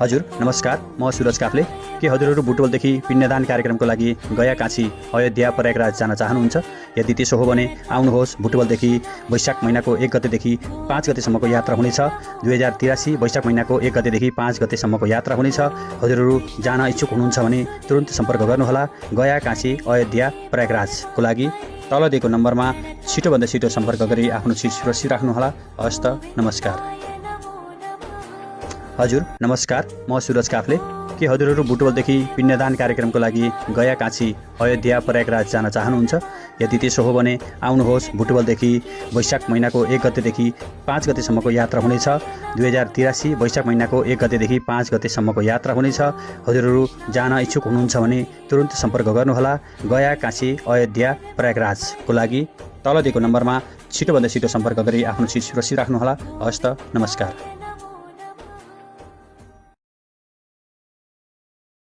हजुर नमस्कार, म सुरज काफ्ले। के हजुरहरू बुटवलदेखि पिण्डदान कार्यक्रमको लागि गया, काशी, अयोध्या, प्रयागराज जान चाहनुहुन्छ? यदि त्यसो हो भने आउनुहोस्। बुटवलदेखि वैशाख महिनाको 1 गतेदेखि 5 गतेसम्मको यात्रा हुनेछ। 2083 वैशाख महिनाको 1 गतेदेखि 5 गतेसम्मको यात्रा हुनेछ। हजुरहरू जान इच्छुक हुनुहुन्छ भने तुरुन्त सम्पर्क गर्नुहोला। गया, काशी, अयोध्या, प्रयागराजको लागि तल दिएको नम्बरमा छिटोभन्दा छिटो सम्पर्क गरी आफ्नो चिज सुरक्षित राख्नुहोला। हस्त नमस्कार। हजुर नमस्कार, म सुरज काफ्ले। के हजुरहरू बुटवलदेखि पिण्डदान कार्यक्रमको लागि गया, काशी, अयोध्या, प्रयागराज जान चाहनुहुन्छ? यदि त्यसो हो भने आउनुहोस्। बुटवलदेखि वैशाख महिनाको 1 गतेदेखि 5 गतेसम्मको यात्रा हुनेछ। 2083 वैशाख महिनाको 1 गतेदेखि 5 गतेसम्मको यात्रा हुनेछ। हजुरहरू जान इच्छुक हुनुहुन्छ भने तुरुन्त सम्पर्क गर्नुहोला। गया, काशी, अयोध्या, प्रयागराजको लागि तल दिएको नम्बरमा छिटोभन्दा छिटो सम्पर्क गरी आफ्नो चिज सुरक्षित राख्नुहोला। हस्त नमस्कार।